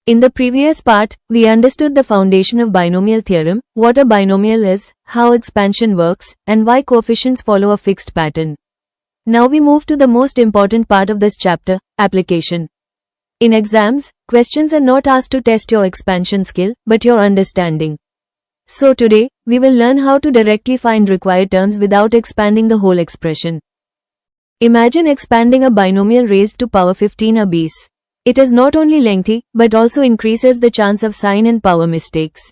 In the previous part, we understood the foundation of binomial theorem, what a binomial is, how expansion works, and why coefficients follow a fixed pattern. Now we move to the most important part of this chapter, application. In exams, questions are not asked to test your expansion skill, but your understanding. So today, we will learn how to directly find required terms without expanding the whole expression. Imagine expanding a binomial raised to power 15 a base. It is not only lengthy, but also increases the chance of sign and power mistakes.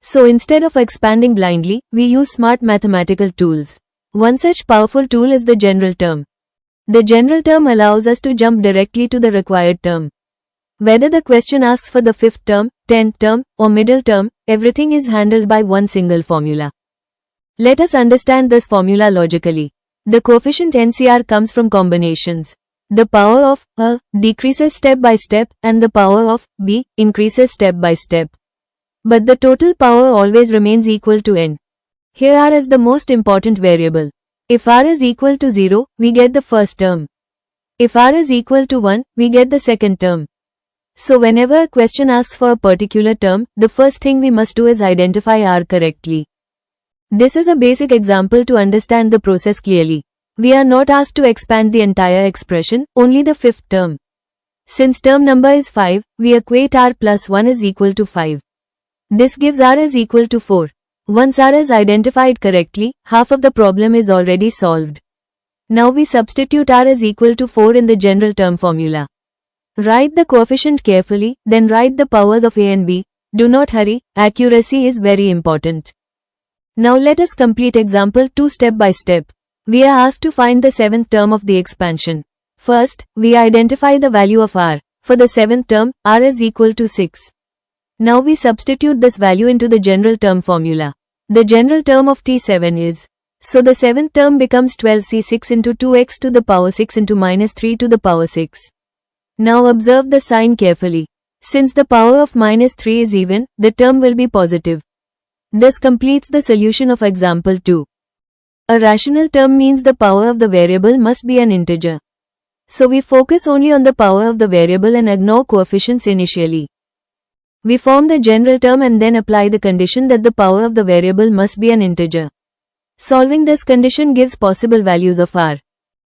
So instead of expanding blindly, we use smart mathematical tools. One such powerful tool is the general term. The general term allows us to jump directly to the required term. Whether the question asks for the fifth term, 10th term, or middle term, everything is handled by one single formula. Let us understand this formula logically. The coefficient NCR comes from combinations. The power of A decreases step by step and the power of B increases step by step. But the total power always remains equal to N. Here R is the most important variable. If R is equal to 0, we get the first term. If R is equal to 1, we get the second term. So whenever a question asks for a particular term, the first thing we must do is identify R correctly. This is a basic example to understand the process clearly. We are not asked to expand the entire expression, only the fifth term. Since term number is 5, we equate R plus 1 is equal to 5. This gives R is equal to 4. Once R is identified correctly, half of the problem is already solved. Now we substitute R is equal to 4 in the general term formula. Write the coefficient carefully, then write the powers of A and B. Do not hurry, accuracy is very important. Now let us complete example 2 step by step. We are asked to find the seventh term of the expansion. First, we identify the value of R. For the seventh term, R is equal to 6. Now we substitute this value into the general term formula. The general term of T7 is. So the seventh term becomes 12c6 into 2x to the power 6 into minus 3 to the power 6. Now observe the sign carefully. Since the power of minus 3 is even, the term will be positive. This completes the solution of example 2. A rational term means the power of the variable must be an integer. So we focus only on the power of the variable and ignore coefficients initially. We form the general term and then apply the condition that the power of the variable must be an integer. Solving this condition gives possible values of R.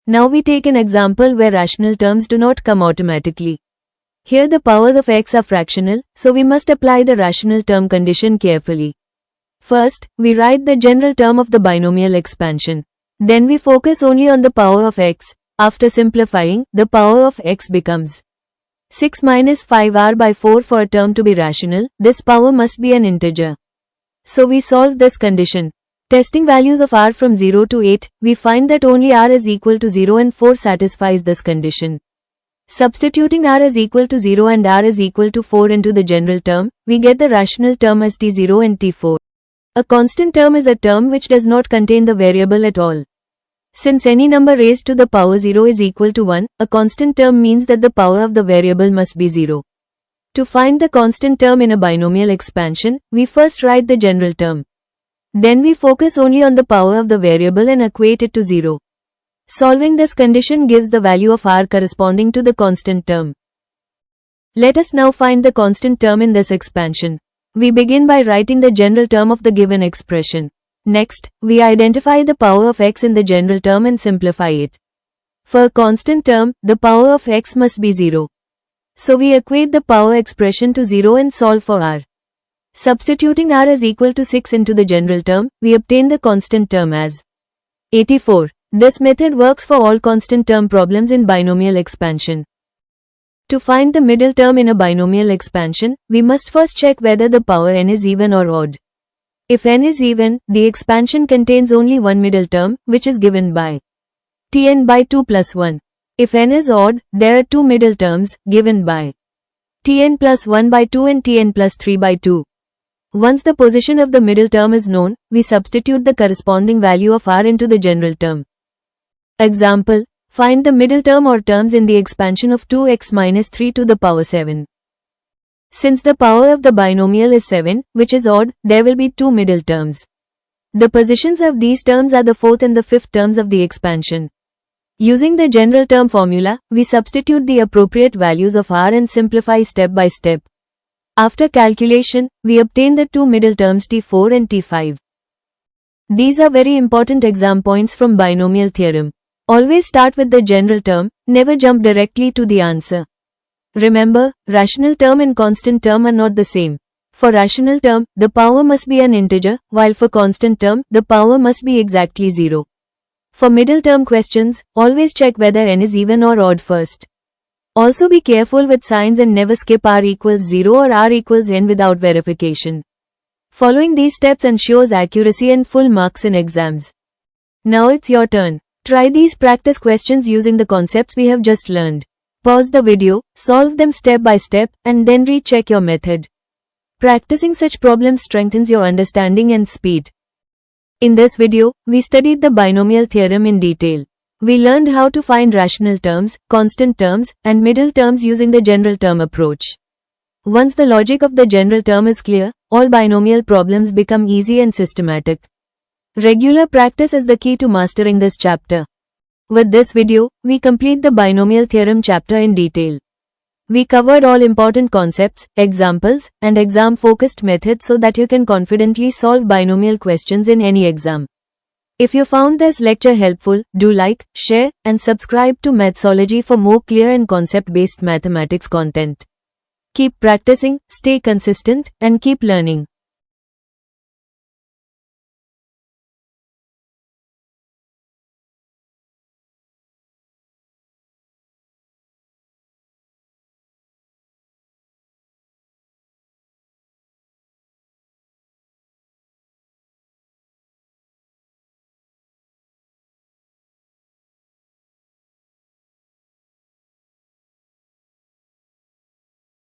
Now we take an example where rational terms do not come automatically. Here the powers of x are fractional, so we must apply the rational term condition carefully. First, we write the general term of the binomial expansion. Then we focus only on the power of x. After simplifying, the power of x becomes 6 minus 5R by 4 for a term to be rational. This power must be an integer. So we solve this condition. Testing values of R from 0 to 8, we find that only R is equal to 0 and 4 satisfies this condition. Substituting R is equal to 0 and R is equal to 4 into the general term, we get the rational term as T0 and T4. A constant term is a term which does not contain the variable at all. Since any number raised to the power 0 is equal to 1, a constant term means that the power of the variable must be 0. To find the constant term in a binomial expansion, we first write the general term. Then we focus only on the power of the variable and equate it to 0. Solving this condition gives the value of R corresponding to the constant term. Let us now find the constant term in this expansion. We begin by writing the general term of the given expression. Next, we identify the power of x in the general term and simplify it. For a constant term, the power of x must be 0. So we equate the power expression to 0 and solve for R. Substituting R is equal to 6 into the general term, we obtain the constant term as 84. This method works for all constant term problems in binomial expansion. To find the middle term in a binomial expansion, we must first check whether the power n is even or odd. If n is even, the expansion contains only one middle term, which is given by Tn by 2 plus 1. If n is odd, there are two middle terms, given by Tn plus 1 by 2 and Tn plus 3 by 2. Once the position of the middle term is known, we substitute the corresponding value of R into the general term. Example, find the middle term or terms in the expansion of 2x minus 3 to the power 7. Since the power of the binomial is 7, which is odd, there will be two middle terms. The positions of these terms are the fourth and the fifth terms of the expansion. Using the general term formula, we substitute the appropriate values of R and simplify step by step. After calculation, we obtain the two middle terms T4 and T5. These are very important exam points from binomial theorem. Always start with the general term, never jump directly to the answer. Remember, rational term and constant term are not the same. For rational term, the power must be an integer, while for constant term, the power must be exactly 0. For middle term questions, always check whether n is even or odd first. Also be careful with signs and never skip r equals 0 or r equals n without verification. Following these steps ensures accuracy and full marks in exams. Now it's your turn. Try these practice questions using the concepts we have just learned. Pause the video, solve them step by step, and then recheck your method. Practicing such problems strengthens your understanding and speed. In this video, we studied the binomial theorem in detail. We learned how to find rational terms, constant terms, and middle terms using the general term approach. Once the logic of the general term is clear, all binomial problems become easy and systematic. Regular practice is the key to mastering this chapter. With this video, we complete the binomial theorem chapter in detail. We covered all important concepts, examples, and exam-focused methods so that you can confidently solve binomial questions in any exam. If you found this lecture helpful, do like, share, and subscribe to Mathsology for more clear and concept-based mathematics content. Keep practicing, stay consistent, and keep learning.